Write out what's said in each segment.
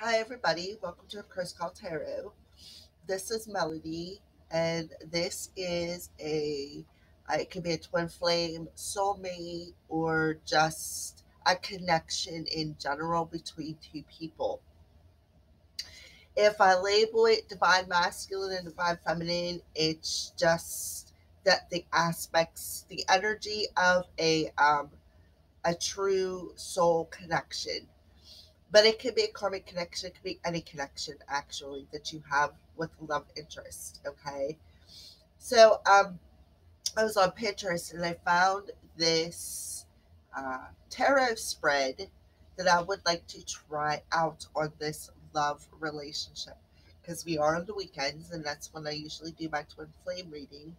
Hi, everybody. Welcome to A Curse Call Tarot. This is Melody, and this is it could be a twin flame, soulmate, or just a connection in general between two people. If I label it divine masculine and divine feminine, it's just that the aspects, the energy of a true soul connection. But it could be a karmic connection. It could be any connection, actually, that you have with love interest. Okay. So I was on Pinterest and I found this tarot spread that I would like to try out on this love relationship because we are on the weekends and that's when I usually do my twin flame reading.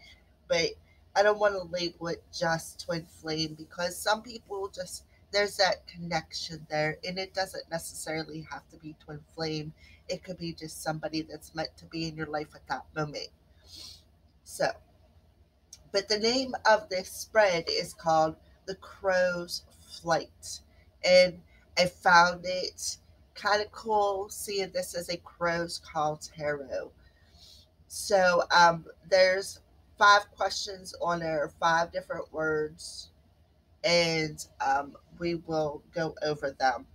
But I don't want to label it just twin flame because some people just there's that connection there, and it doesn't necessarily have to be twin flame. It could be just somebody that's meant to be in your life at that moment. So, but the name of this spread is called The Crow's Flight. And I found it kind of cool seeing this as a crow's call tarot. So there's 5 questions on there, 5 different words, and we will go over them.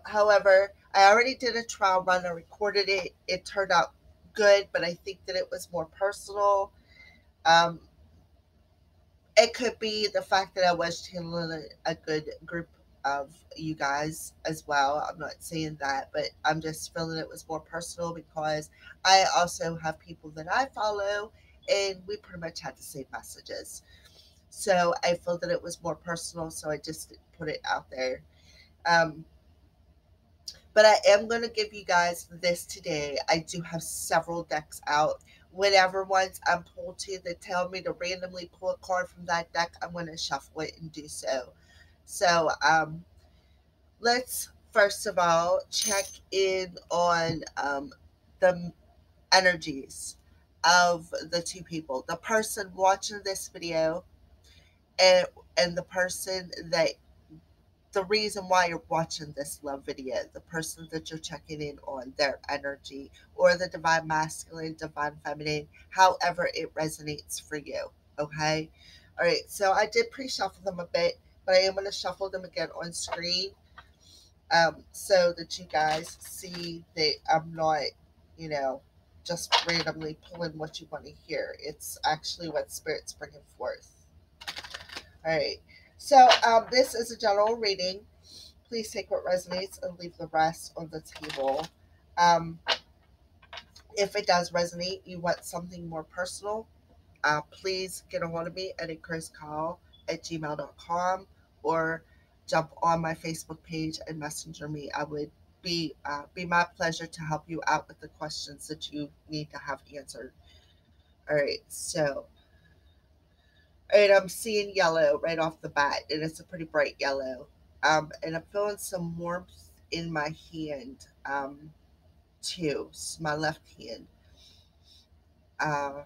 However, I already did a trial run. I recorded it. It turned out good, but I think that it was more personal. Um, it could be the fact that I was channeling a good group of you guys as well. I'm not saying that, but I'm just feeling it was more personal because I also have people that I follow and we pretty much had the same messages. So I feel that it was more personal, so I just put it out there. Um, but I am going to give you guys this today. I do have several decks out. Whenever ones I'm pulled to that tell me to randomly pull a card from that deck, I'm going to shuffle it and do so. So let's first of all check in on the energies of the two people. The person watching this video and the person that the reason why you're watching this love video, the person that you're checking in on, their energy, or the divine masculine, divine feminine, however it resonates for you. Okay. All right. So I did pre shuffle them a bit, but I am going to shuffle them again on screen so that you guys see that I'm not, you know, just randomly pulling what you want to hear. It's actually what Spirit's bringing forth. All right. So this is a general reading. Please take what resonates and leave the rest on the table. Um, if it does resonate, you want something more personal, please get a hold of me at encouragecall@gmail.com or jump on my Facebook page and messenger me. I would be my pleasure to help you out with the questions that you need to have answered. All right, so all right, I'm seeing yellow right off the bat, and it's a pretty bright yellow. And I'm feeling some warmth in my hand, too, my left hand. Uh,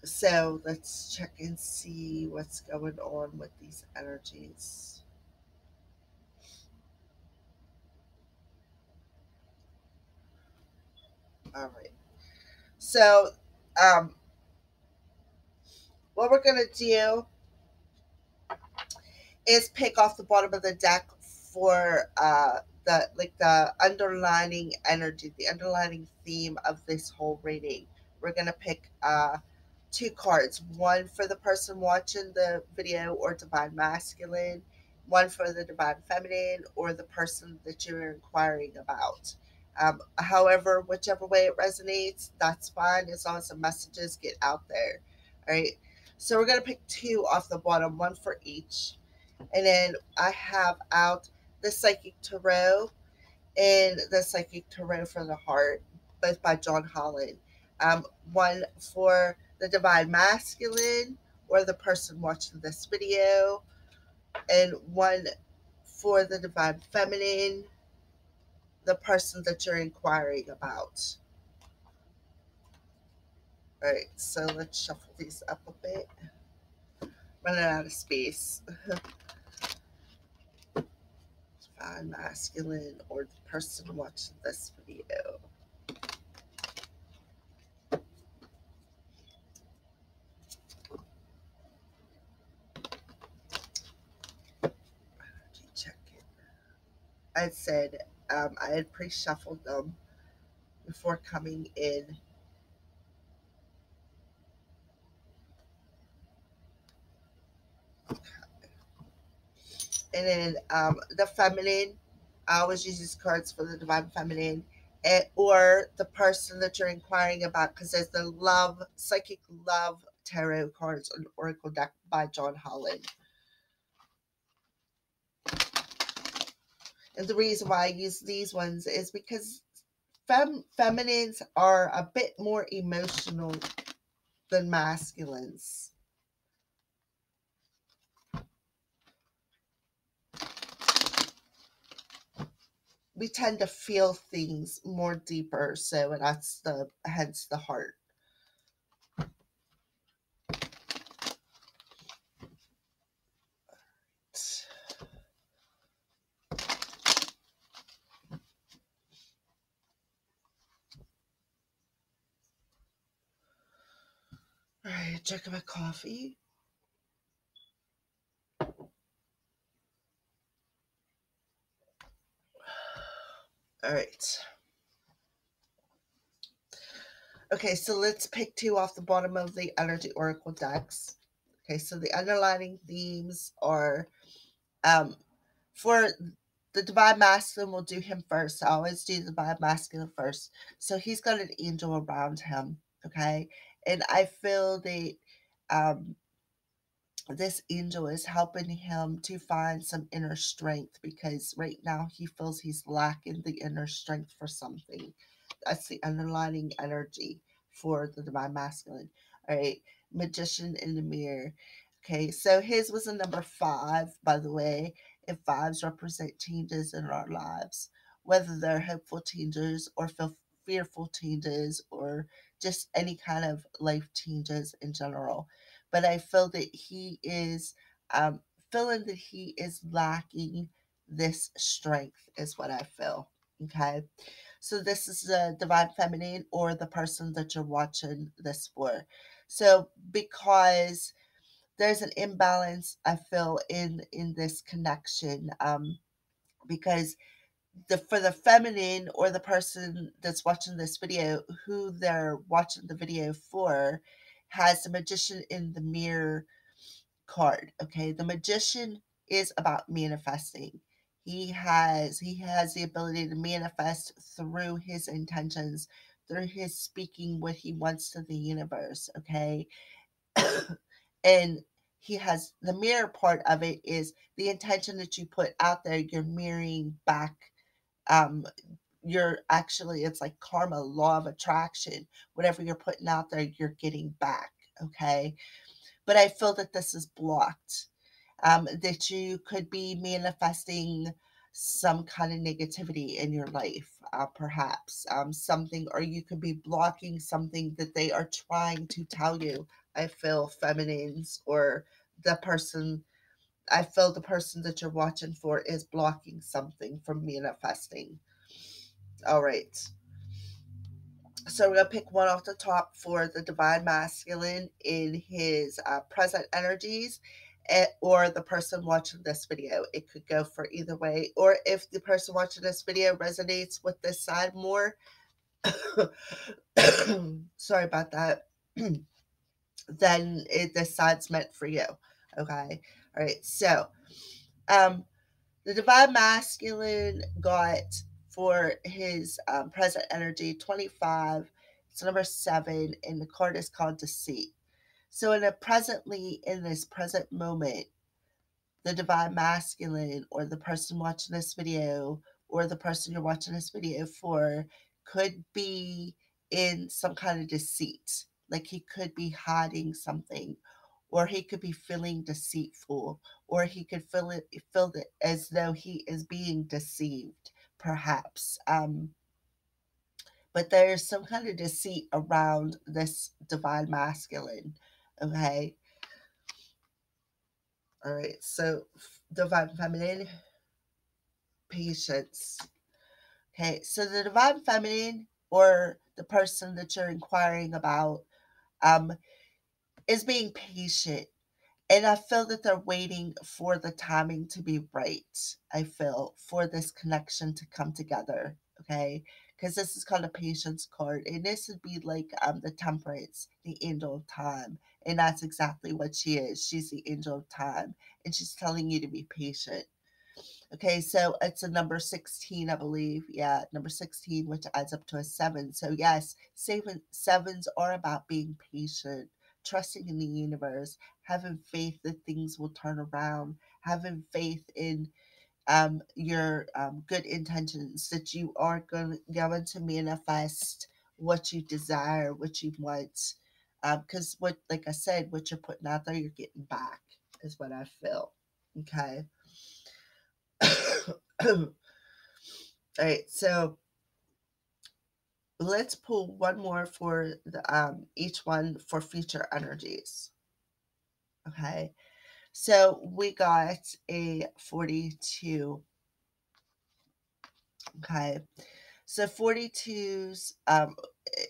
so let's check and see what's going on with these energies. All right. So, um, what we're gonna do is pick off the bottom of the deck for the underlining energy, the underlining theme of this whole reading. We're gonna pick 2 cards, one for the person watching the video or divine masculine, one for the divine feminine or the person that you're inquiring about. However, whichever way it resonates, that's fine as long as the messages get out there. All right. So we're gonna pick 2 off the bottom, one for each. And then I have out the Psychic Tarot and the Psychic Tarot for the Heart, both by John Holland. One for the divine masculine or the person watching this video, and one for the divine feminine, the person that you're inquiring about. All right, so let's shuffle these up a bit. Running out of space. 5, divine masculine or the person watching this video. Check it. I said I had pre-shuffled them before coming in. And then the feminine, I always use these cards for the divine feminine, or the person that you're inquiring about, because there's the love, psychic love tarot cards on Oracle deck by John Holland. And the reason why I use these ones is because feminines are a bit more emotional than masculines. We tend to feel things more deeper, so that's hence the heart. All right, check my coffee. All right. Okay, so let's pick two off the bottom of the energy oracle decks. Okay, so the underlining themes are for the divine masculine, we'll do him first. I always do the divine masculine first. So he's got an angel around him. Okay, and I feel that this angel is helping him to find some inner strength, because right now he feels he's lacking the inner strength for something. That's the underlining energy for the divine masculine. All right, magician in the mirror. Okay, so his was a number 5, by the way, and 5s represent changes in our lives, whether they're hopeful changes or fearful changes or just any kind of life changes in general. But I feel that he is feeling that he is lacking this strength, is what I feel. Okay, so this is the divine feminine or the person that you're watching this for. So because there's an imbalance, I feel, in this connection, because for the feminine or the person that's watching this video, who they're watching the video for, has the magician in the mirror card. Okay, the magician is about manifesting. He has the ability to manifest through his intentions, through his speaking what he wants to the universe. Okay, and he has the mirror part of it is the intention that you put out there, you're mirroring back. um you're actually, it's like karma, law of attraction. Whatever you're putting out there, you're getting back. Okay, but I feel that this is blocked. That you could be manifesting some kind of negativity in your life, perhaps something, or you could be blocking something that they are trying to tell you. I feel feminines or the person, I feel the person that you're watching for is blocking something from manifesting. All right. So we're going to pick one off the top for the divine masculine in his present energies, or the person watching this video. It could go for either way. Or if the person watching this video resonates with this side more, sorry about that, then this side's meant for you. Okay. All right. So the divine masculine got for his present energy 25. It's number 7, and the card is called Deceit. So in this present moment, the divine masculine or the person watching this video or the person you're watching this video for could be in some kind of deceit. Like he could be hiding something, or he could be feeling deceitful, or he could feel it as though he is being deceived, perhaps. But there's some kind of deceit around this divine masculine. Okay. All right. So divine feminine. patience. Okay, so the divine feminine, or the person that you're inquiring about, um, is being patient. And I feel that they're waiting for the timing to be right. I feel for this connection to come together. Okay. Because this is called a patience card. And this would be like the temperance, the angel of time. And that's exactly what she is. She's the angel of time. And she's telling you to be patient. Okay, so it's a number 16, I believe. Yeah, number 16, which adds up to a 7. So yes, sevens are about being patient, trusting in the universe, having faith that things will turn around, having faith in your good intentions, that you are going to manifest what you desire, what you want. Because what, like I said, what you're putting out there, you're getting back, is what I feel. Okay. All right, so let's pull one more for the each one for future energies. Okay, so we got a 42. Okay, so 42's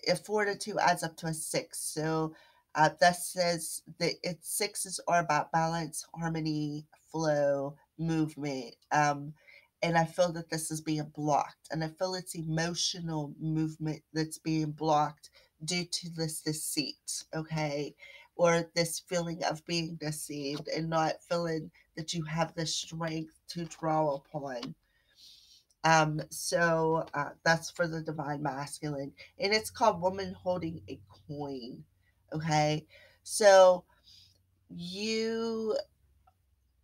if 4 to 2 adds up to a 6. So that says that it's sixes are about balance, harmony, flow, movement. And I feel that this is being blocked. And I feel it's emotional movement that's being blocked due to this deceit, okay? Or this feeling of being deceived and not feeling that you have the strength to draw upon. So that's for the divine masculine, and it's called woman holding a coin. Okay, so you,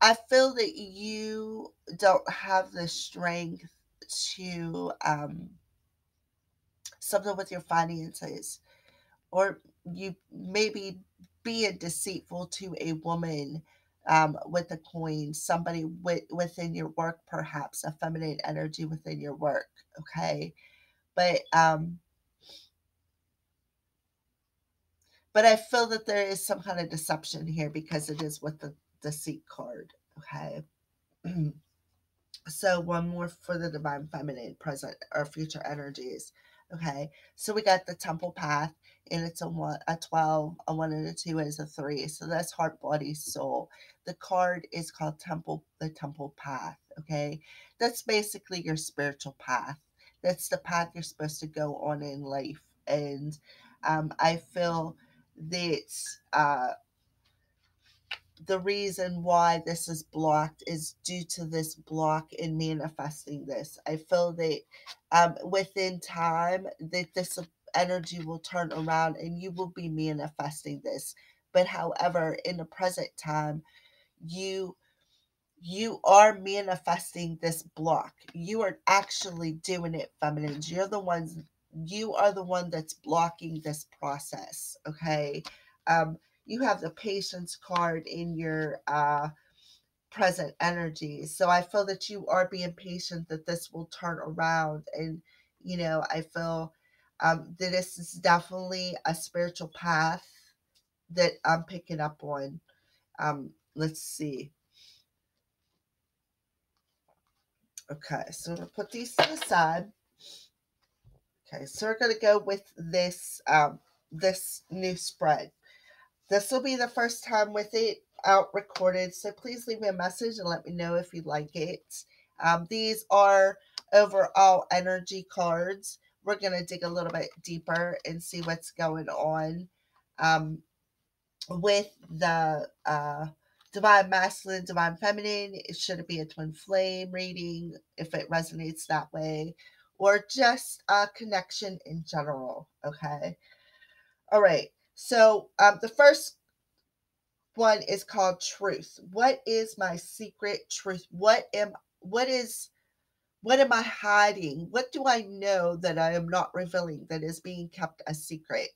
I feel that you don't have the strength to something with your finances, or you maybe being deceitful to a woman with a coin, somebody within your work, perhaps a feminine energy within your work. Okay, but but I feel that there is some kind of deception here because it is with the deceit card. Okay. So one more for the divine feminine, present or future energies. Okay. So we got the temple path, and it's a 1, a 12, a 1 and a 2 is a 3. So that's heart, body, soul. The card is called temple, the temple path. Okay. That's basically your spiritual path. That's the path you're supposed to go on in life. And I feel that the reason why this is blocked is due to this block in manifesting this. I feel that within time that this energy will turn around and you will be manifesting this. But however, in the present time, you you are manifesting this block. You are actually doing it, feminines. You are the one that's blocking this process. Okay. You have the patience card in your present energy. So I feel that you are being patient, that this will turn around. And, I feel that this is definitely a spiritual path that I'm picking up on. Let's see. Okay, so we'll put these to the side. Okay, so we're gonna go with this new spread. This will be the first time with it out recorded, so please leave me a message and let me know if you like it. These are overall energy cards. We're gonna dig a little bit deeper and see what's going on. With the divine masculine, divine feminine. Should it be a twin flame reading if it resonates that way, or just a connection in general? Okay. All right. So the first one is called truth. What is my secret truth? What am I hiding? What do I know that I am not revealing that is being kept a secret?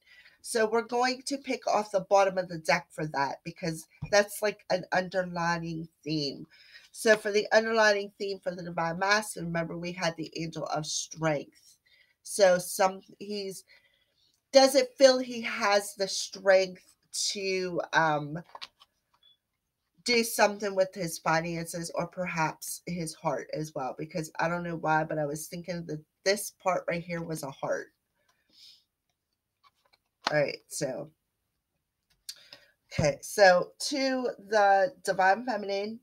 So we're going to pick off the bottom of the deck for that because that's like an underlining theme. So for the underlining theme for the divine masculine, remember we had the angel of strength. So he's doesn't feel he has the strength to do something with his finances or perhaps his heart as well, because I don't know why, but I was thinking that this part right here was a heart. All right, so okay, so to the divine feminine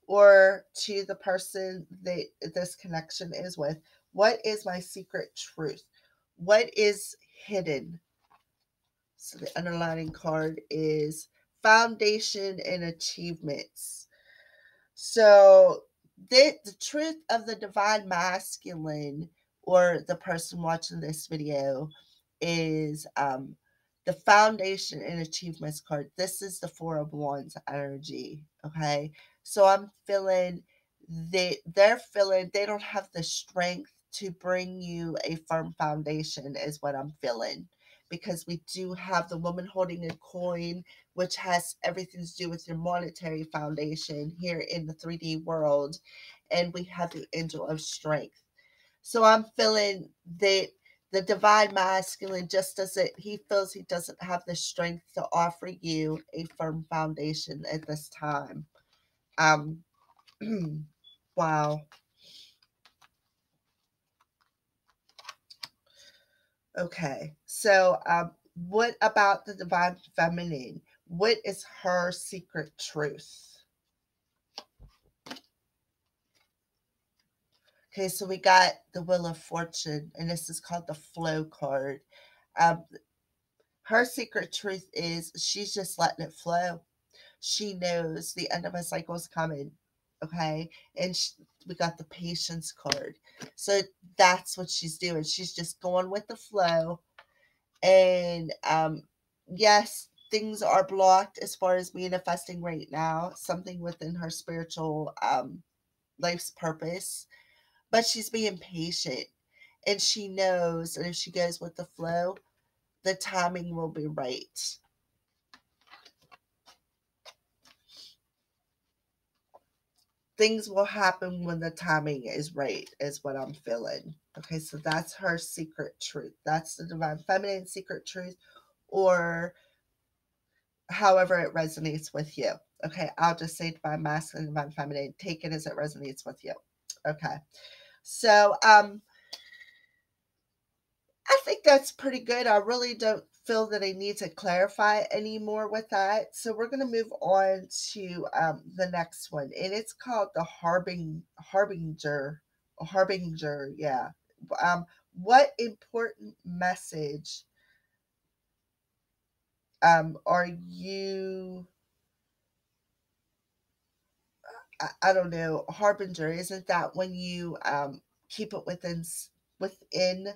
or to the person that this connection is with, what is my secret truth? What is hidden? So the underlining card is foundation and achievements. So the truth of the divine masculine or the person watching this video is the foundation and achievements card. This is the Four of Wands energy. Okay. So I'm feeling they're feeling they don't have the strength to bring you a firm foundation, is what I'm feeling. Because we do have the woman holding a coin, which has everything to do with your monetary foundation here in the 3D world. And we have the angel of strength. So I'm feeling that the divine masculine just doesn't, he feels he doesn't have the strength to offer you a firm foundation at this time. Um, wow. Okay. So, what about the divine feminine? What is her secret truth? Okay, so we got the Wheel of Fortune, and this is called the Flow card. Um, her secret truth is she's just letting it flow. She knows the end of a cycle is coming. Okay, and we got the Patience card. So that's what she's doing. She's just going with the flow. And yes, things are blocked as far as manifesting right now, something within her spiritual life's purpose, but she's being patient, and she knows that if she goes with the flow, the timing will be right. Things will happen when the timing is right, is what I'm feeling. Okay, so that's her secret truth. That's the divine feminine secret truth, or however it resonates with you. Okay, I'll just say divine masculine, divine feminine. Take it as it resonates with you. Okay, so I think that's pretty good. I really don't feel that I need to clarify anymore with that. So we're going to move on to the next one, and it's called the Harbinger. Harbinger, yeah. Um, what important message are you? I don't know. Harbinger, isn't that when you keep it within,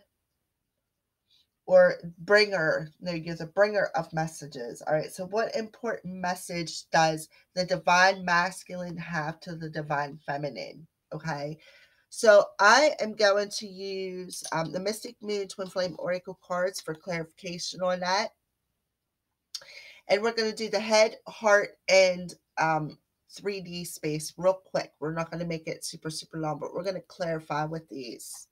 or bringer? No, you're the bringer of messages. All right, so what important message does the divine masculine have to the divine feminine? Okay, so I am going to use the Mystic Moon Twin Flame Oracle cards for clarification on that. And we're going to do the head, heart, and 3D space real quick. We're not going to make it super, super long, but we're going to clarify with these.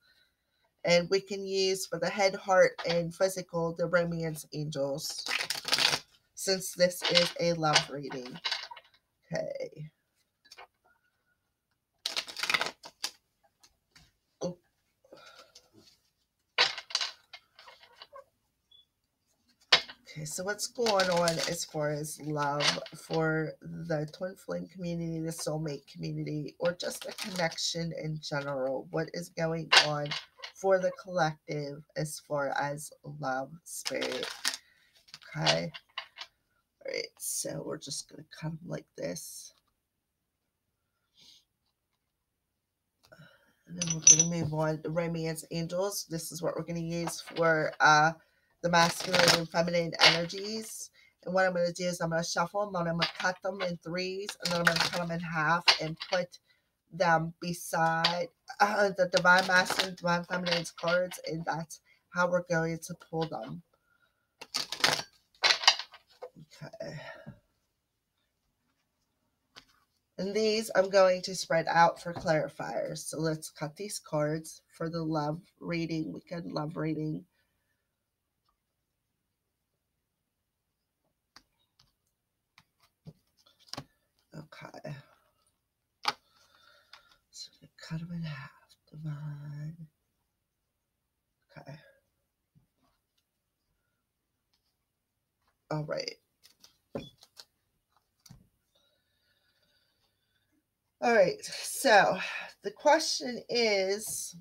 And we can use for the head, heart, and physical, the romance angels, since this is a love reading. Okay. Oh. Okay, so what's going on as far as love for the twin flame community, the soulmate community, or just a connection in general? What is going on for the collective as far as love, spirit? Okay. All right, so we're just going to come like this. And then we're going to move on to romance angels. This is what we're going to use for the masculine and feminine energies. And what I'm going to do is I'm going to shuffle them, and I'm going to cut them in threes, and then I'm going to cut them in half and put them beside the divine masculine, divine feminine's cards, and that's how we're going to pull them. Okay. And these I'm going to spread out for clarifiers. So let's cut these cards for the love reading, weekend love reading. Okay. So they cut them in half. Divine. Okay. All right. All right. So the question is,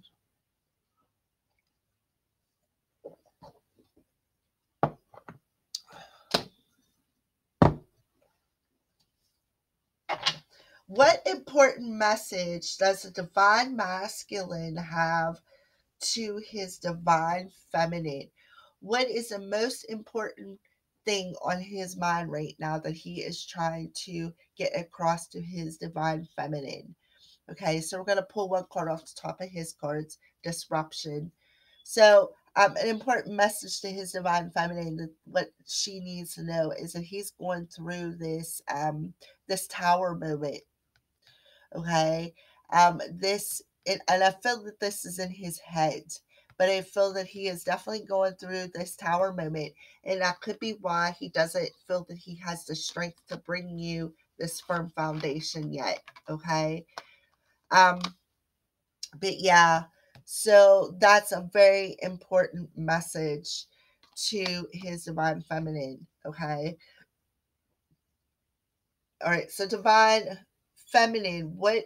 what important message does the divine masculine have to his divine feminine? What is the most important thing on his mind right now that he is trying to get across to his divine feminine? Okay, so we're going to pull one card off the top of his cards, disruption. So, an important message to his divine feminine, that what she needs to know is that he's going through this tower moment. Okay, and I feel that this is in his head, but I feel that he is definitely going through this tower moment, and that could be why he doesn't feel that he has the strength to bring you this firm foundation yet. Okay, um, but yeah, so that's a very important message to his divine feminine. Okay, all right, so divine feminine, what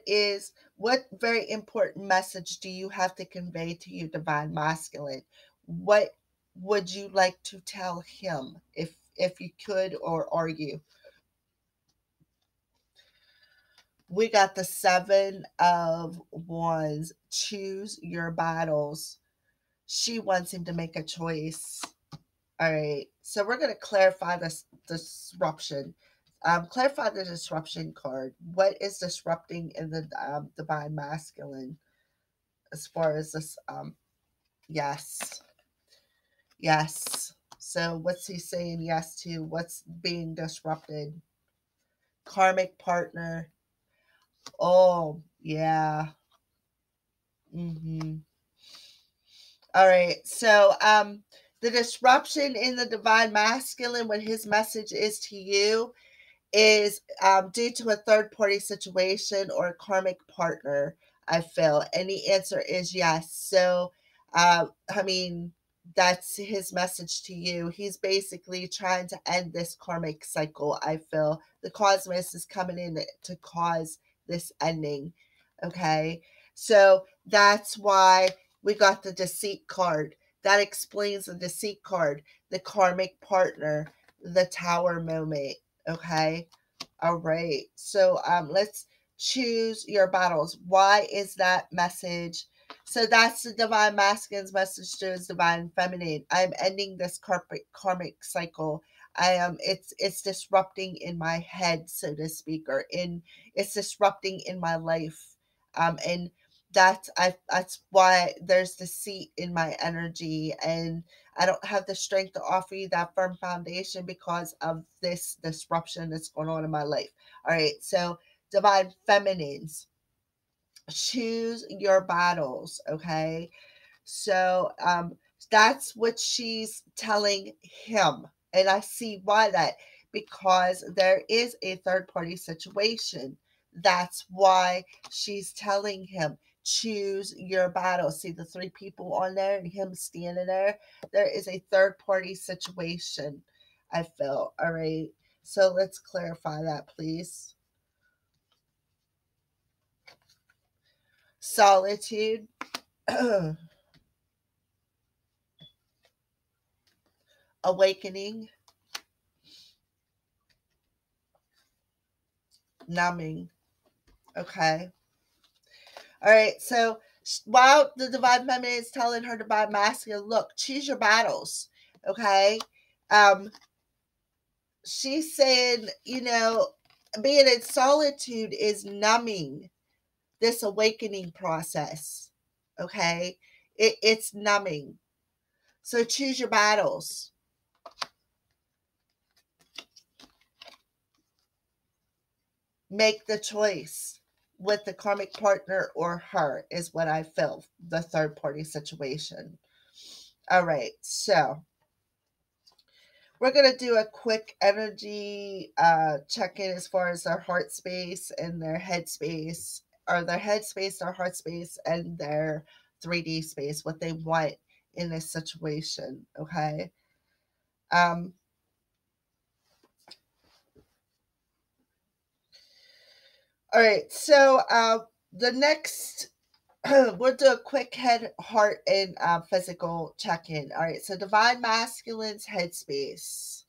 very important message do you have to convey to your divine masculine? What would you like to tell him, if you could, or are you? We got the 7 of Wands. Choose your battles. She wants him to make a choice. All right, so we're going to clarify this disruption. Clarify the disruption card. What is disrupting in the divine masculine as far as this? Yes, yes. So what's he saying yes to? What's being disrupted? Karmic partner. Oh, yeah. Mm-hmm. All right. So the disruption in the divine masculine, when his message is to you, is due to a third party situation or a karmic partner, I feel. And the answer is yes. So, I mean, that's his message to you. He's basically trying to end this karmic cycle, I feel. The cosmos is coming in to cause this ending. Okay. So that's why we got the deceit card. That explains the deceit card, the karmic partner, the tower moment. Okay. All right. So let's choose your battles. Why is that message? So that's the divine masculine's message to his divine feminine. I'm ending this karmic cycle. I am it's disrupting in my head, so to speak, or in it's disrupting in my life. And that's why there's deceit in my energy, and I don't have the strength to offer you that firm foundation because of this disruption that's going on in my life. All right, so divine feminines, choose your battles. Okay, so that's what she's telling him. And I see why that, because there is a third party situation. That's why she's telling him, choose your battle. See the 3 people on there and him standing there? There is a third party situation, I feel. All right. So let's clarify that, please. Solitude. Awakening. Numbing. Okay. All right. So while the divine feminine is telling her divine masculine, look, choose your battles. Okay. Um, she's saying, being in solitude is numbing this awakening process. Okay. It's numbing. So choose your battles. Make the choice with the karmic partner or her, is what I feel. The third party situation. All right. So We're going to do a quick energy check in as far as their heart space and their head space, or their head space, their heart space, and their 3D space, what they want in this situation. Okay. Um, all right. So the next, we'll do a quick head, heart, and physical check in. All right. So divine masculine's headspace,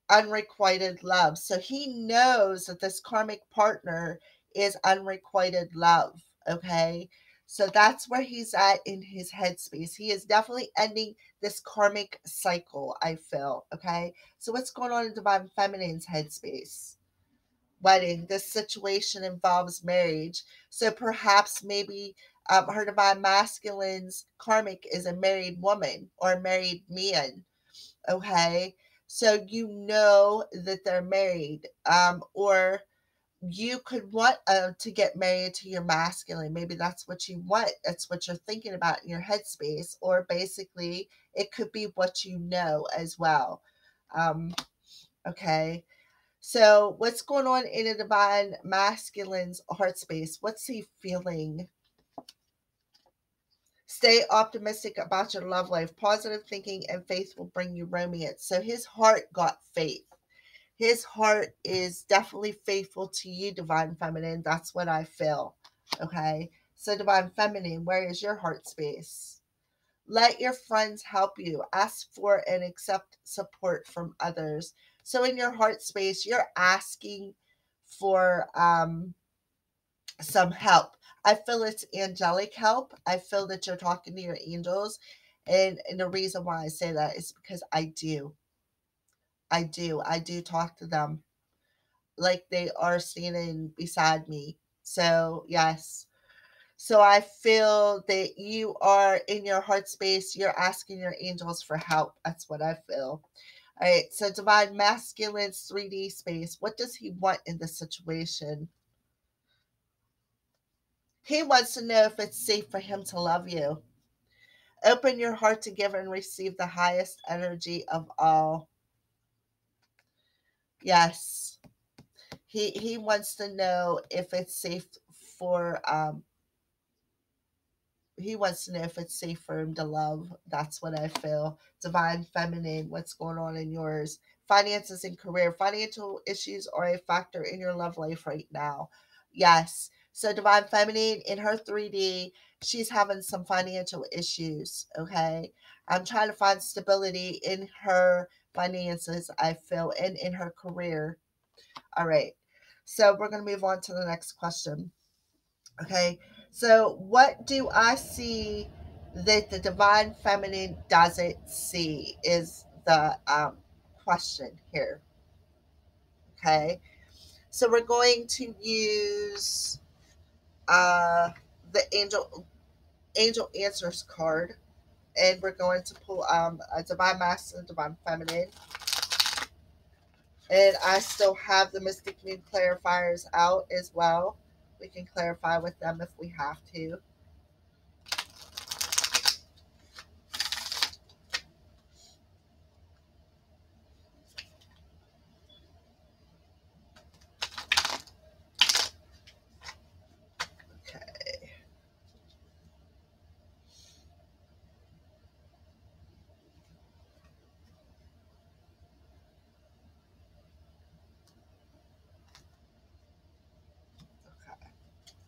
unrequited love. So he knows that this karmic partner is unrequited love. Okay. So that's where he's at in his headspace. He is definitely ending this karmic cycle, I feel. Okay. So what's going on in divine feminine's headspace? Wedding. This situation involves marriage. So perhaps maybe her divine masculine's karmic is a married woman or a married man. Okay. So you know that they're married. Or you could want to get married to your masculine. Maybe that's what you want. That's what you're thinking about in your headspace. Or basically, it could be what you know as well. Um, okay. So, what's going on in a divine masculine's heart space? What's he feeling? Stay optimistic about your love life. Positive thinking and faith will bring you romance. So, his heart got faith. His heart is definitely faithful to you, divine feminine. That's what I feel. Okay. So, divine feminine, where is your heart space? Let your friends help you. Ask for and accept support from others. So in your heart space, you're asking for some help. I feel it's angelic help. I feel that you're talking to your angels. And the reason why I say that is because I do. I do. I do talk to them like they are standing beside me. So, yes. So I feel that you are in your heart space, you're asking your angels for help. That's what I feel. All right, so divine masculine's 3D space. What does he want in this situation? He wants to know if it's safe for him to love you. Open your heart to give and receive the highest energy of all. Yes. He wants to know if it's safe for he wants to know if it's safe for him to love. That's what I feel. Divine feminine, what's going on in yours? Finances and career. Financial issues are a factor in your love life right now. Yes. So divine feminine in her 3D, she's having some financial issues. Okay. I'm trying to find stability in her finances, I feel, and in her career. All right. So we're going to move on to the next question. Okay, so what do I see that the divine feminine doesn't see is the question here. Okay, so we're going to use uh, the angel answers card, and we're going to pull a divine masculine, divine feminine, and I still have the mystic moon clarifiers out as well. We can clarify with them if we have to. Okay. Okay.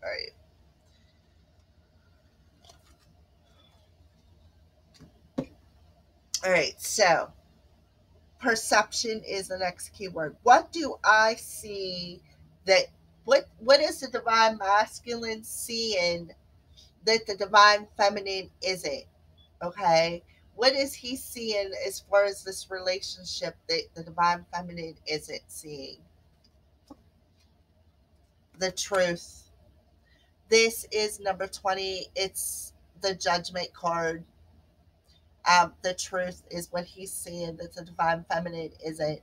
All right. All right, so perception is the next keyword. What do I see that what is the divine masculine seeing that the divine feminine isn't? Okay. What is he seeing as far as this relationship that the divine feminine isn't seeing? The truth. This is number 20. It's the judgment card. The truth is what he's seeing that the divine feminine isn't.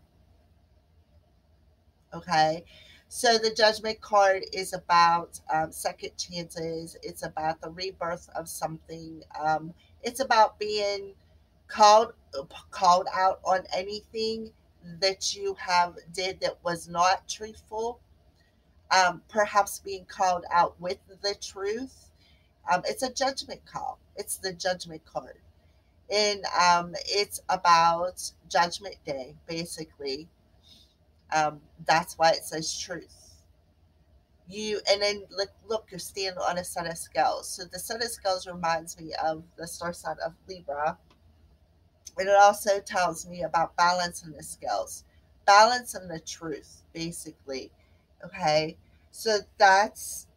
Okay. So the judgment card is about second chances. It's about the rebirth of something. It's about being called called out on anything that you have did that was not truthful, perhaps being called out with the truth. It's a judgment call. It's the judgment card. And it's about Judgment Day, basically. That's why it says truth. And then look, you're standing on a set of scales. So the set of scales reminds me of the star sign of Libra, and it also tells me about balancing the scales, balancing the truth, basically. Okay, so that's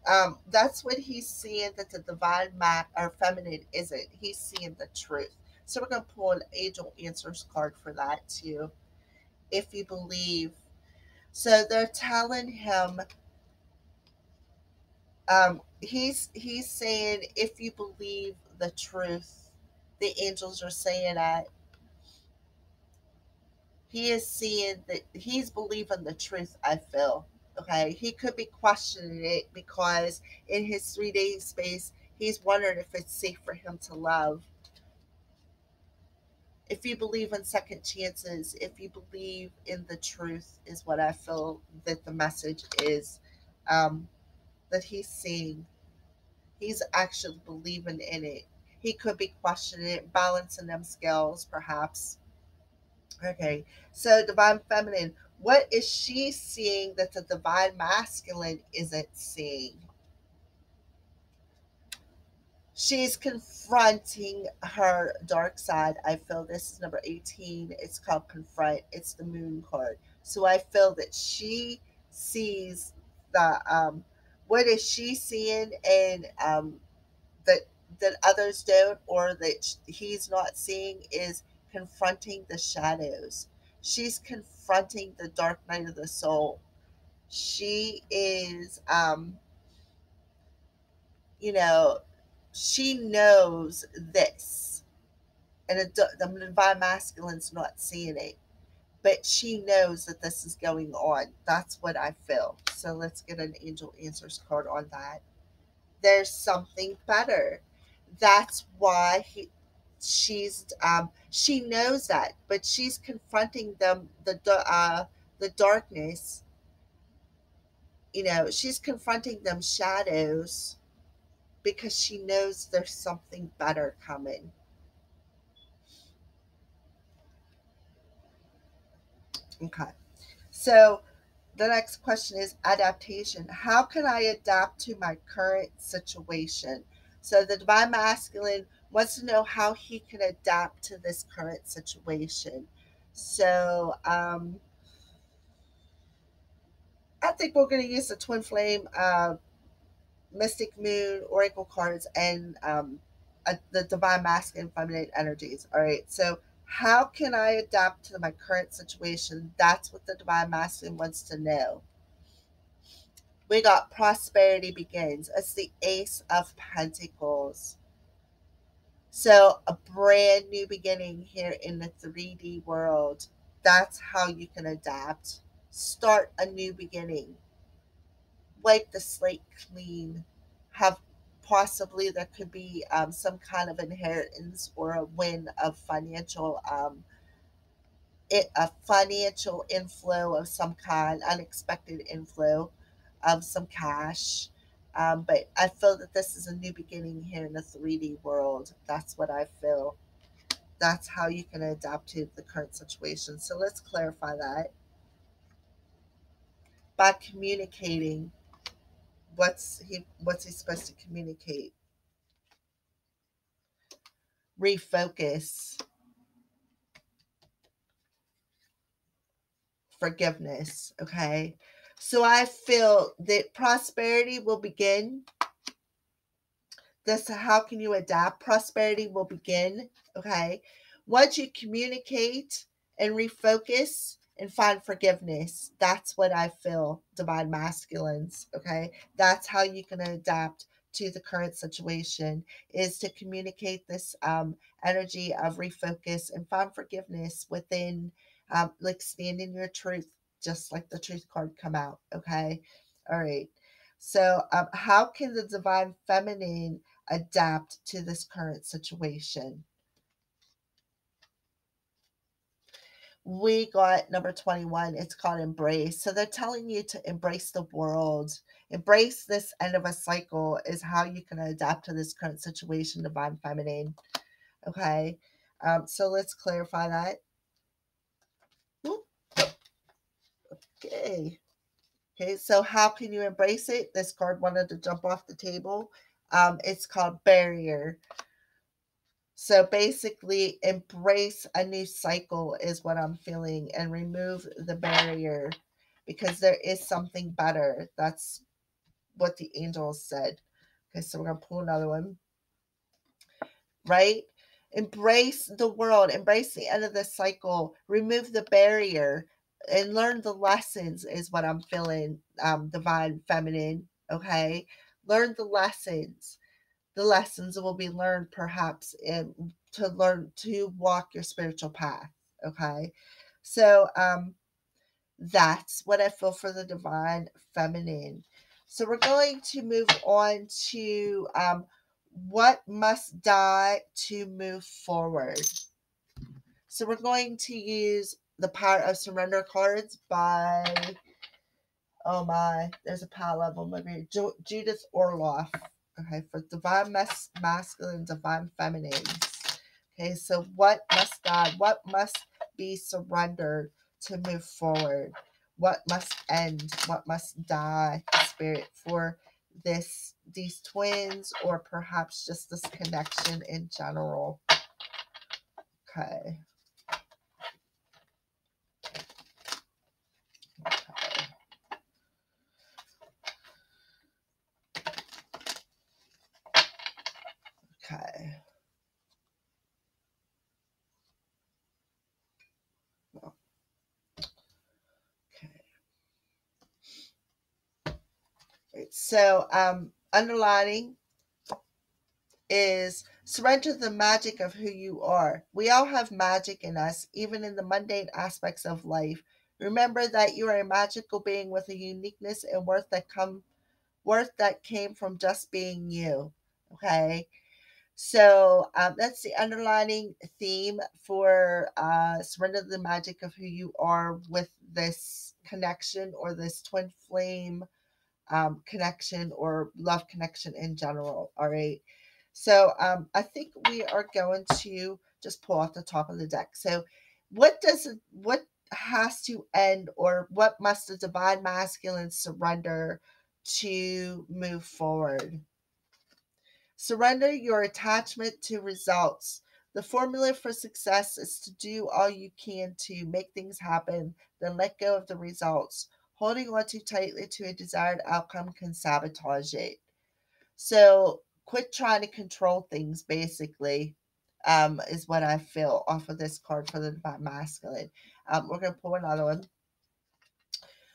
what he's seeing, that the divine or feminine isn't. He's seeing the truth. So we're gonna pull an angel answers card for that too, if you believe. So they're telling him, he's saying, if you believe the truth, the angels are saying that he is seeing that he's believing the truth, I feel. Okay, he could be questioning it because in his 3 day space, he's wondering if it's safe for him to love. If you believe in second chances, if you believe in the truth, is what I feel that the message is, um, that he's seeing. He's actually believing in it. He could be questioning it, balancing them scales, perhaps. Okay, so divine feminine, what is she seeing that the divine masculine isn't seeing? She's confronting her dark side. I feel this is number 18. It's called Confront. It's the moon card. So I feel that she sees the, what is she seeing, and that others don't, or that he's not seeing, is confronting the shadows. She's confronting the dark night of the soul. She is, you know, she knows this, and the divine masculine's not seeing it, but she knows that this is going on. That's what I feel. So let's get an angel answers card on that. There's something better. That's why she knows that, but she's confronting them, the darkness. She's confronting them shadows because she knows there's something better coming. Okay. So the next question is adaptation. How can I adapt to my current situation? So the divine masculine wants to know how he can adapt to this current situation. So I think we're going to use the twin flame, mystic moon, oracle cards, and the divine masculine feminine energies. All right. So how can I adapt to my current situation? That's what the divine masculine wants to know. We got prosperity begins. It's the Ace of Pentacles. So a brand new beginning here in the 3D world. That's how you can adapt. Start a new beginning. Wipe the slate clean. Have Possibly there could be some kind of inheritance or a win of a financial inflow of some kind, unexpected inflow of some cash. But I feel that this is a new beginning here in the 3D world. That's what I feel. That's how you can adapt to the current situation. So let's clarify that. By communicating, what's he supposed to communicate? Refocus, forgiveness. Okay. So I feel that prosperity will begin. This, how can you adapt? Prosperity will begin. Okay. Once you communicate and refocus and find forgiveness, that's what I feel, divine masculines. Okay. That's how you can adapt to the current situation, is to communicate this energy of refocus and find forgiveness within, like stand in your truth, just like the truth card come out. Okay. All right. So how can the divine feminine adapt to this current situation? we got number 21. It's called embrace. So they're telling you to embrace the world. Embrace this end of a cycle is how you can adapt to this current situation, divine feminine. Okay. So let's clarify that. Okay. Okay, so how can you embrace it? This card wanted to jump off the table. It's called barrier. So basically, embrace a new cycle is what I'm feeling and remove the barrier because there is something better. That's what the angels said. Okay, so we're going to pull another one, right? Embrace the world, embrace the end of the cycle, remove the barrier, and learn the lessons is what I'm feeling, divine feminine. Okay, learn the lessons. The lessons will be learned perhaps to learn to walk your spiritual path. Okay, so that's what I feel for the divine feminine. So we're going to move on to what must die to move forward. So we're going to use the Power of Surrender cards by, oh my, there's a pile of them over here. Judith Orloff. Okay, for divine masculine, divine feminine. Okay, so what must die? What must be surrendered to move forward? What must end? What must die, spirit, for these twins, or perhaps just this connection in general? Okay. Okay. Okay. So, underlining is surrender to the magic of who you are. We all have magic in us, even in the mundane aspects of life. Remember that you are a magical being with a uniqueness and worth that came from just being you. Okay. So that's the underlining theme for surrender to the magic of who you are with this connection or this twin flame connection or love connection in general. All right. So I think we are going to just pull off the top of the deck. So what has to end, or what must the divine masculine surrender to move forward? Surrender your attachment to results. The formula for success is to do all you can to make things happen, then let go of the results. Holding on too tightly to a desired outcome can sabotage it. So quit trying to control things, basically, is what I feel off of this card for the divine masculine. We're going to pull another one.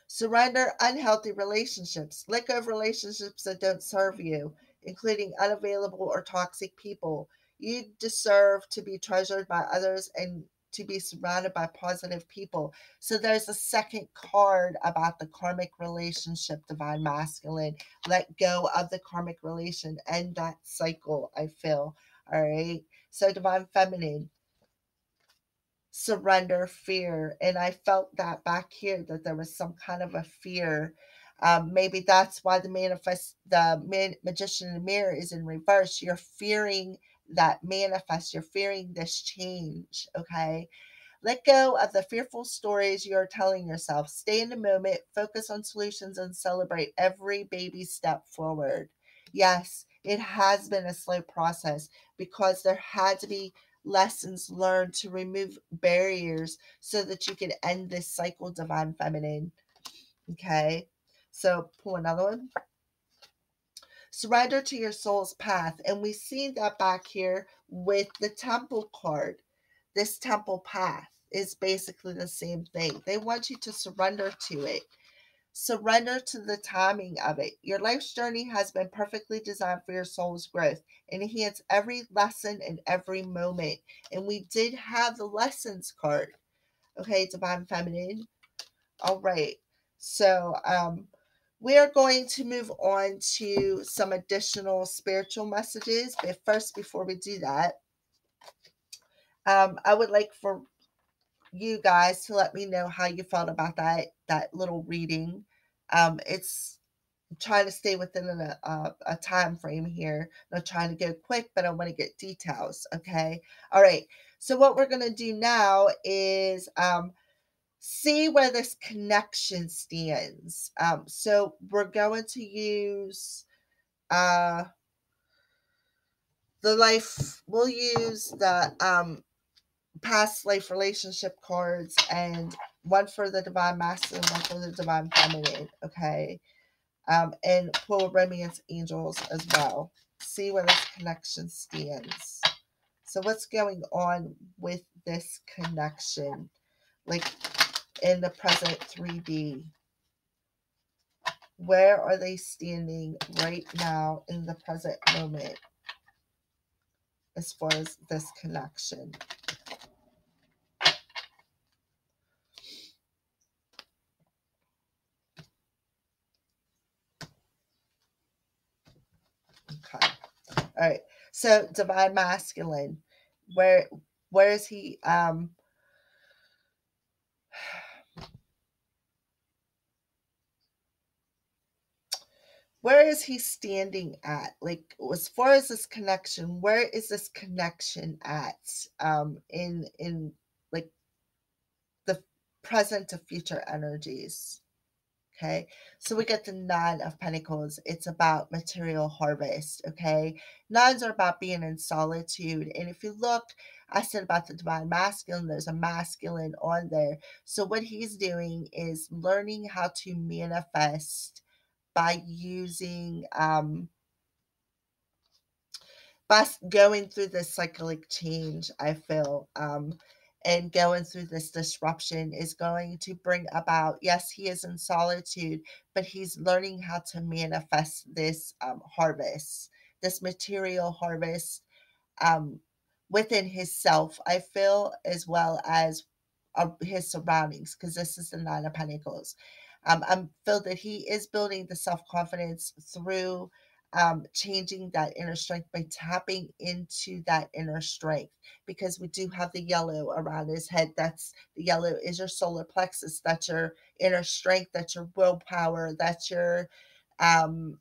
Surrender unhealthy relationships. Let go of relationships that don't serve you, including unavailable or toxic people. You deserve to be treasured by others and to be surrounded by positive people. So there's a second card about the karmic relationship, divine masculine. Let go of the karmic relation, end that cycle, I feel. All right. So divine feminine, surrender fear, and I felt that back here that there was some kind of a fear. Maybe that's why the magician in the mirror is in reverse. You're fearing that manifest, you're fearing this change. Okay, let go of the fearful stories you're telling yourself. Stay in the moment, focus on solutions, and celebrate every baby step forward. Yes, it has been a slow process because there had to be lessons learned to remove barriers so that you could end this cycle, divine feminine. Okay, so pull another one. Surrender to your soul's path. And we see that back here with the temple card. This temple path is basically the same thing. They want you to surrender to it. Surrender to the timing of it. Your life's journey has been perfectly designed for your soul's growth. Enhance every lesson and every moment. And we did have the lessons card. Okay, divine feminine. All right. So we are going to move on to some additional spiritual messages. But first, before we do that, I would like for you guys to let me know how you felt about that little reading. It's trying to stay within a time frame here. I'm not trying to go quick, but I want to get details. Okay. All right. So what we're going to do now is see where this connection stands. So we're going to use uh, we'll use the past life relationship cards, and one for the divine masculine, one for the divine feminine. Okay. And pull romance angels as well. See where this connection stands. So what's going on with this connection? Like in the present 3D. Where are they standing right now in the present moment as far as this connection? Okay. All right. So divine masculine, where is he where is he standing at? Like as far as this connection, where is this connection at in like the present to future energies? Okay, so we get the Nine of Pentacles. It's about material harvest. Okay, nines are about being in solitude. And if you look, I said about the divine masculine, there's a masculine on there. So what he's doing is learning how to manifest by using by going through this cyclic change. I feel and going through this disruption is going to bring about, yes, he is in solitude, but he's learning how to manifest this harvest, this material harvest um, within himself, I feel, as well as his surroundings, because this is the Nine of Pentacles. I feel that he is building the self confidence through changing that inner strength by tapping into that inner strength, because we do have the yellow around his head. That's the yellow is your solar plexus. That's your inner strength. That's your willpower. That's your um,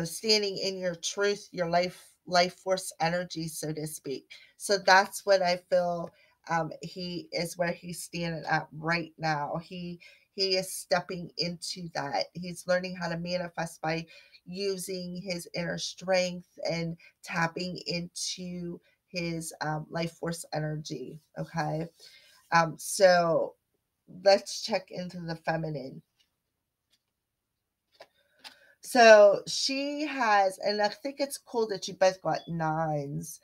standing in your truth, your life force energy, so to speak. So that's what I feel he is where he's standing at right now. He is stepping into that. He's learning how to manifest by using his inner strength and tapping into his life force energy. Okay. So let's check into the feminine. So she has, and I think it's cool that you both got nines.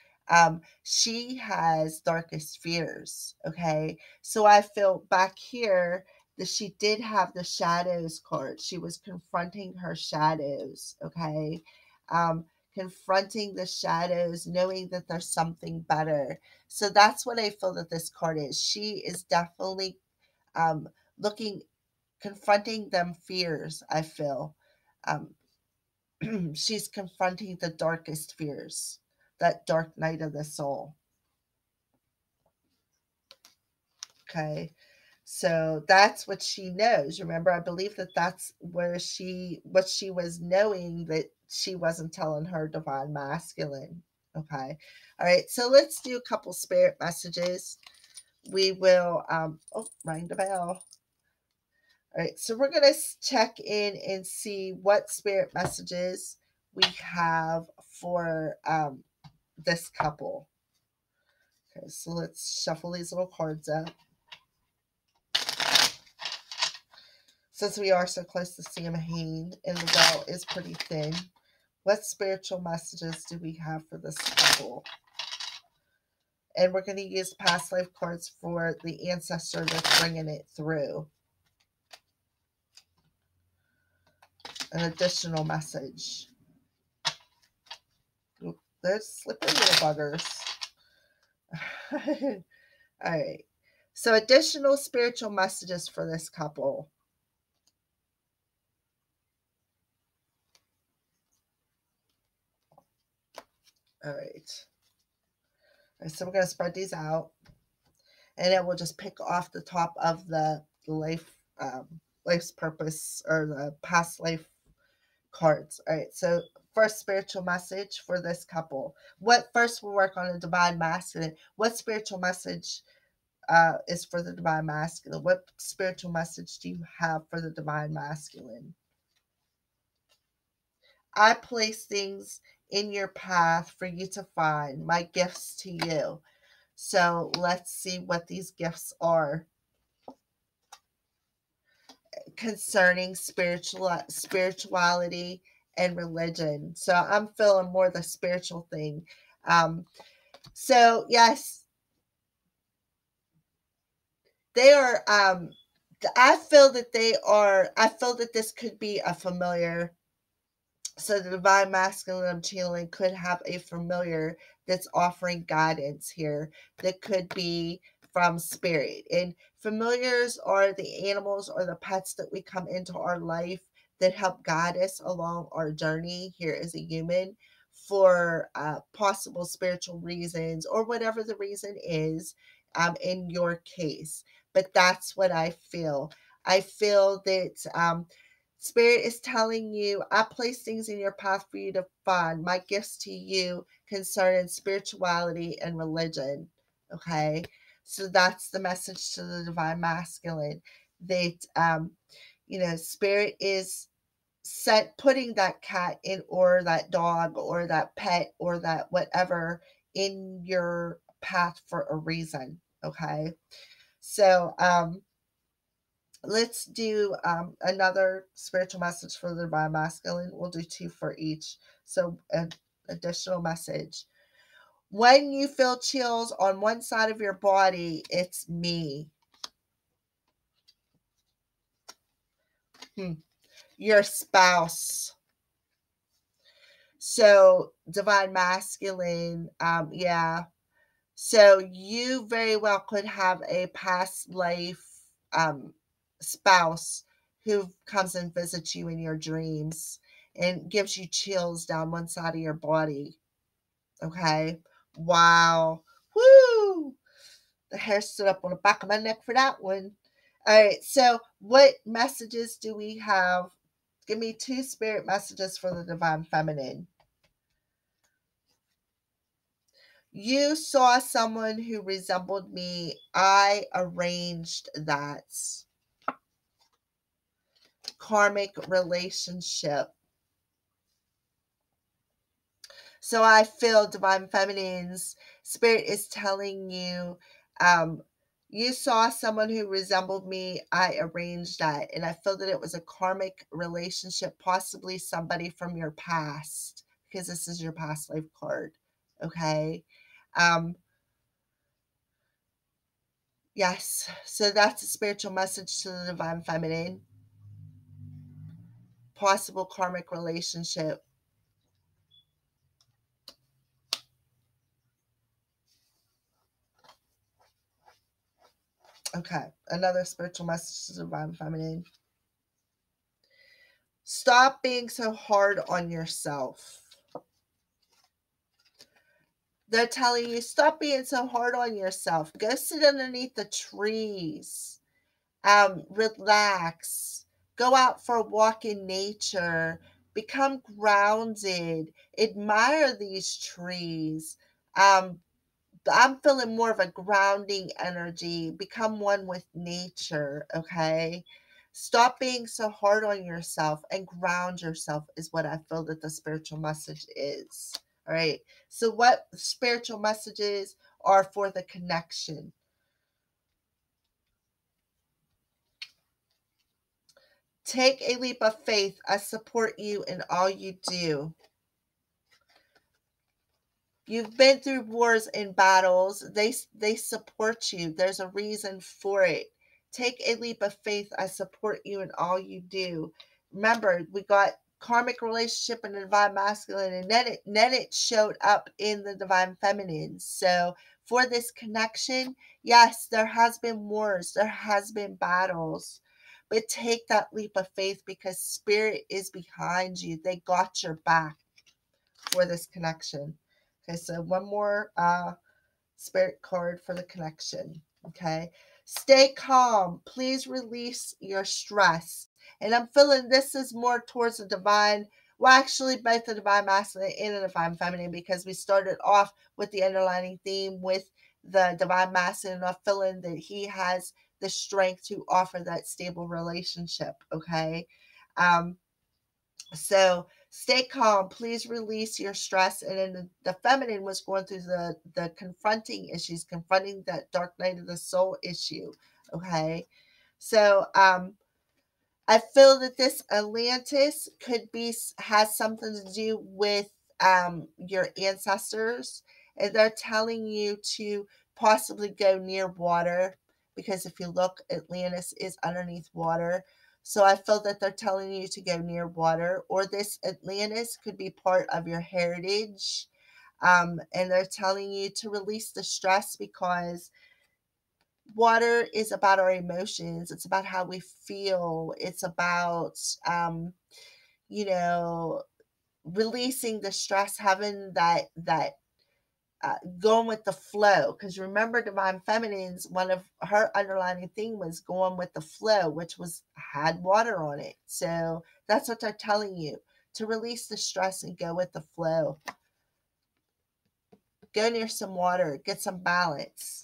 She has darkest fears. Okay. So I feel back here that she did have the shadows card. She was confronting her shadows. Okay. Confronting the shadows, knowing that there's something better. So that's what I feel that this card is. She is definitely um, looking, confronting them fears, I feel. Um, she's confronting the darkest fears, that dark night of the soul. Okay. So that's what she knows. Remember, I believe that that's where what she was knowing, that she wasn't telling her divine masculine. Okay. All right. So let's do a couple spirit messages. We will, oh, ring the bell. All right, so we're going to check in and see what spirit messages we have for this couple. Okay, so let's shuffle these little cards up. Since we are so close to Samhain and the veil is pretty thin, what spiritual messages do we have for this couple? And we're going to use past life cards for the ancestor that's bringing it through. An additional message. Oop, there's slippery little buggers. All right. So additional spiritual messages for this couple. All right. So we're going to spread these out. and it will just pick off the top of the life, life's purpose, or the past life cards. All right, so first spiritual message for this couple. What first we'll work on the divine masculine. What spiritual message is for the divine masculine? What spiritual message do you have for the divine masculine? I place things in your path for you to find, my gifts to you. So let's see what these gifts are concerning spirituality and religion. So I'm feeling more the spiritual thing. So yes, they are. I feel that they are. I feel that this could be a familiar. So the divine masculine I'm channeling could have a familiar that's offering guidance here that could be from spirit. And familiars are the animals or the pets that we come into our life that help guide us along our journey here as a human for possible spiritual reasons or whatever the reason is in your case. But that's what I feel. I feel that Spirit is telling you, I place things in your path for you to find. My gifts to you concerning spirituality and religion. Okay. So that's the message to the divine masculine that, Spirit is putting that cat in, or that dog, or that pet, or that whatever in your path for a reason. Okay. So, let's do another spiritual message for the divine masculine. We'll do two for each. So, an additional message. When you feel chills on one side of your body, it's me. Your spouse. So, divine masculine, yeah. So, you very well could have a past life spouse who comes and visits you in your dreams and gives you chills down one side of your body. Okay. Wow. Woo! The hair stood up on the back of my neck for that one. All right. So, what messages do we have? Give me two spirit messages for the divine feminine. You saw someone who resembled me. I arranged that. Karmic relationship. So I feel divine feminine's spirit is telling you, you saw someone who resembled me. I arranged that. And I feel that it was a karmic relationship, possibly somebody from your past, because this is your past life card. Okay. Yes. So that's a spiritual message to the divine feminine. Possible karmic relationship. Okay. Another spiritual message to the divine feminine. Stop being so hard on yourself. They're telling you, stop being so hard on yourself. Go sit underneath the trees. Relax. Go out for a walk in nature. Become grounded. Admire these trees. I'm feeling more of a grounding energy. Become one with nature, okay? Stop being so hard on yourself and ground yourself, is what I feel that the spiritual message is. All right. So, what spiritual messages are for the connection? Take a leap of faith. I support you in all you do. You've been through wars and battles. They support you. There's a reason for it. Take a leap of faith. I support you in all you do. Remember, we got karmic relationship and the divine masculine, and then it showed up in the divine feminine. So for this connection, yes, there has been wars, there has been battles, but take that leap of faith because spirit is behind you. They got your back for this connection. Okay, so one more spirit card for the connection. Okay. Stay calm. Please release your stress. And I'm feeling this is more towards the divine, well, actually, both the divine masculine and the divine feminine, because we started off with the underlining theme with the divine masculine. And I'm feeling that he has the strength to offer that stable relationship. Okay. Um, so stay calm. Please release your stress. And then the feminine was going through the confronting issues, confronting that dark night of the soul issue. Okay. So I feel that this Atlantis could be, has something to do with your ancestors, and they're telling you to possibly go near water, because if you look, Atlantis is underneath water. So I feel that they're telling you to go near water, or this Atlantis could be part of your heritage. And they're telling you to release the stress, because water is about our emotions. It's about how we feel. It's about, you know, releasing the stress, having going with the flow. Because remember, divine feminine's one of her underlining thing was going with the flow, which was had water on it. So that's what they're telling you, to release the stress and go with the flow. Go near some water, get some balance.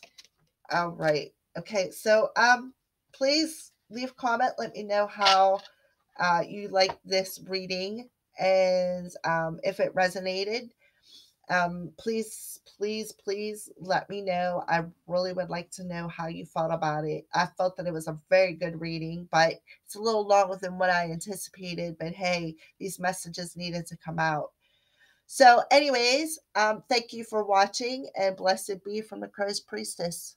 All right. Okay. So please leave a comment. Let me know how you like this reading, and if it resonated. Please, please, please let me know. I really would like to know how you felt about it. I felt that it was a very good reading, but it's a little longer than what I anticipated. But hey, these messages needed to come out. So, anyways, thank you for watching, and blessed be from the Crow's Priestess.